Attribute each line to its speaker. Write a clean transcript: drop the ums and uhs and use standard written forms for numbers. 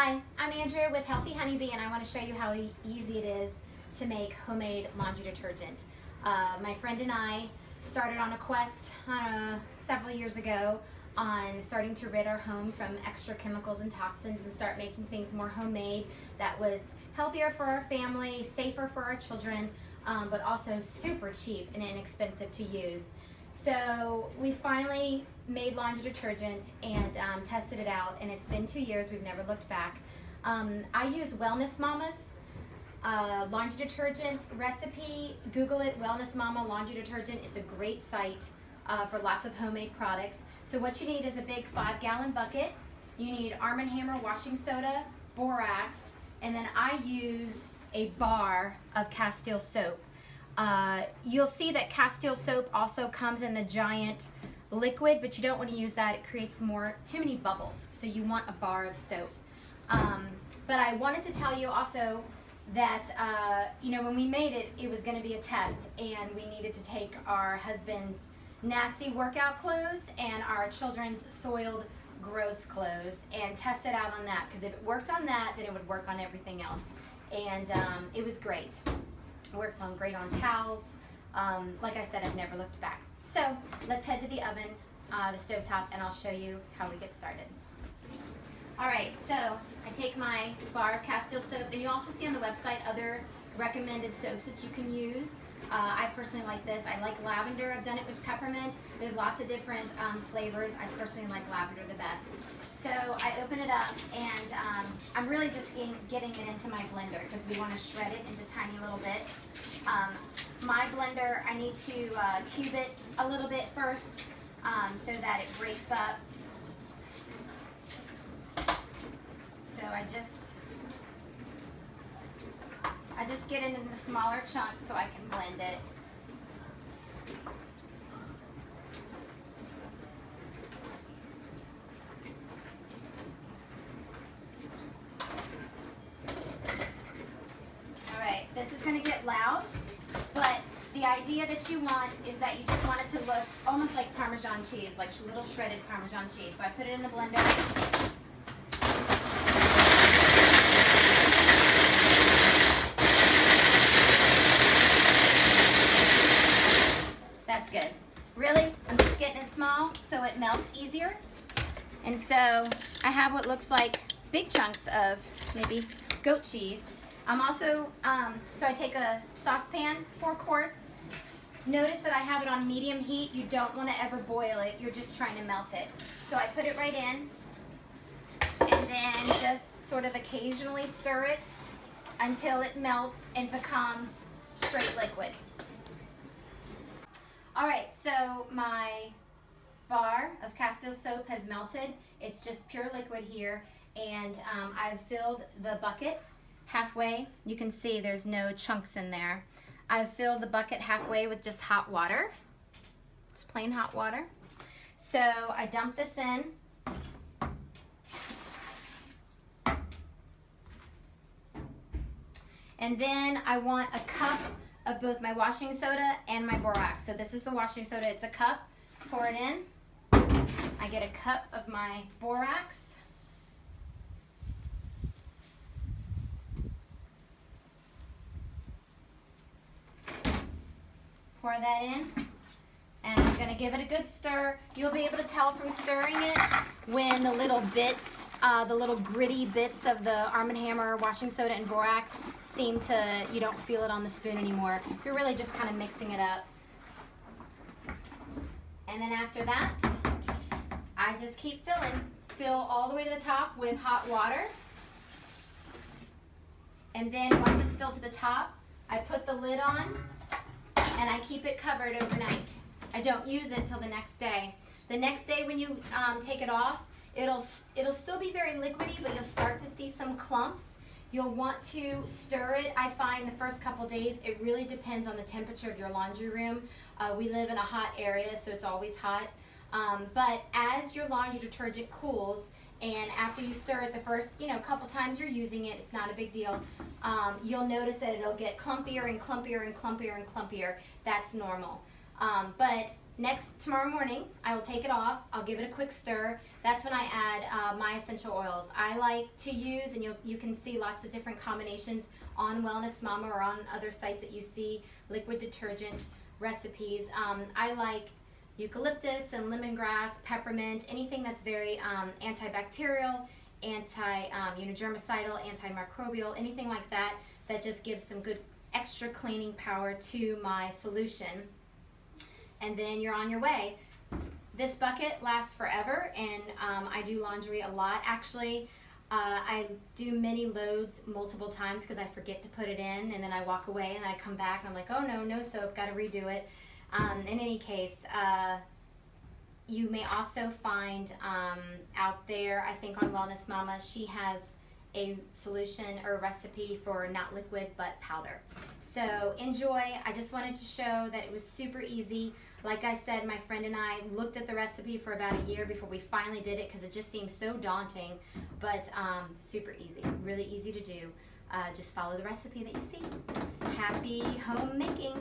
Speaker 1: Hi, I'm Andrea with Healthy Honeybee, and I want to show you how easy it is to make homemade laundry detergent. My friend and I started on a quest several years ago on starting to rid our home from extra chemicals and toxins and start making things more homemade that was healthier for our family, safer for our children, but also super cheap and inexpensive to use. So we finally made laundry detergent and tested it out, and it's been 2 years. We've never looked back. I use Wellness Mama's laundry detergent recipe. Google it, Wellness Mama laundry detergent. It's a great site for lots of homemade products. So what you need is a big 5-gallon bucket. You need Arm & Hammer washing soda, borax, and then I use a bar of Castile soap. You'll see that Castile soap also comes in the giant liquid, but you don't want to use that. It creates too many bubbles. So you want a bar of soap. But I wanted to tell you also that, when we made it, it was going to be a test, and we needed to take our husband's nasty workout clothes and our children's soiled, gross clothes and test it out on that, because if it worked on that, then it would work on everything else. And it was great. It works great on towels. Like I said, I've never looked back. So let's head to the oven, the stovetop, and I'll show you how we get started. All right, so I take my bar of Castile soap, and you also see on the website other recommended soaps that you can use. I personally like this. I like lavender. I've done it with peppermint. There's lots of different flavors. I personally like lavender the best. So I open it up, and I'm really just getting it into my blender because we want to shred it into tiny little bits. My blender, I need to cube it a little bit first so that it breaks up. So I just get it into smaller chunks so I can blend it. Alright, this is going to get loud, but the idea that you want is that you just want it to look almost like Parmesan cheese, like little shredded Parmesan cheese. So I put it in the blender. That's good. Really, I'm just getting it small so it melts easier. And so I have what looks like big chunks of maybe goat cheese. I'm also, so I take a saucepan, 4 quarts. Notice that I have it on medium heat. You don't want to ever boil it. You're just trying to melt it. So I put it right in and then just sort of occasionally stir it until it melts and becomes straight liquid. All right, so my bar of Castile soap has melted. It's just pure liquid here, and I've filled the bucket halfway. You can see there's no chunks in there. I've filled the bucket halfway with just hot water, just plain hot water. So I dump this in. And then I want a cup of both my washing soda and my borax. So this is the washing soda, it's a cup. Pour it in. I get a cup of my borax. Pour that in, and I'm gonna give it a good stir. You'll be able to tell from stirring it when the little bits, the little gritty bits of the Arm & Hammer washing soda and borax you don't feel it on the spoon anymore. You're really just kind of mixing it up. And then after that, I just keep filling. Fill all the way to the top with hot water. And then once it's filled to the top, I put the lid on and I keep it covered overnight. I don't use it till the next day. The next day when you take it off, it'll still be very liquidy, but you'll start to see some clumps. You'll want to stir it. I find the first couple days, it really depends on the temperature of your laundry room. We live in a hot area, so it's always hot. But as your laundry detergent cools, and after you stir it the first couple times you're using it, it's not a big deal, you'll notice that it'll get clumpier and clumpier and clumpier and clumpier. That's normal. But tomorrow morning, I will take it off. I'll give it a quick stir. That's when I add my essential oils. I like to use, and you can see lots of different combinations on Wellness Mama or on other sites that you see liquid detergent recipes. I like eucalyptus and lemongrass, peppermint, anything that's very antibacterial, germicidal, antimicrobial, anything like that that just gives some good extra cleaning power to my solution. And then you're on your way. This bucket lasts forever, and I do laundry a lot. Actually, I do many loads multiple times because I forget to put it in, and then I walk away, and then I come back, and I'm like, oh no soap, got to redo it. In any case, you may also find out there, I think on Wellness Mama, she has a solution or a recipe for not liquid but powder. So enjoy. I just wanted to show that it was super easy. Like I said, my friend and I looked at the recipe for about a year before we finally did it because it just seemed so daunting, but super easy, really easy to do. Just follow the recipe that you see. Happy homemaking.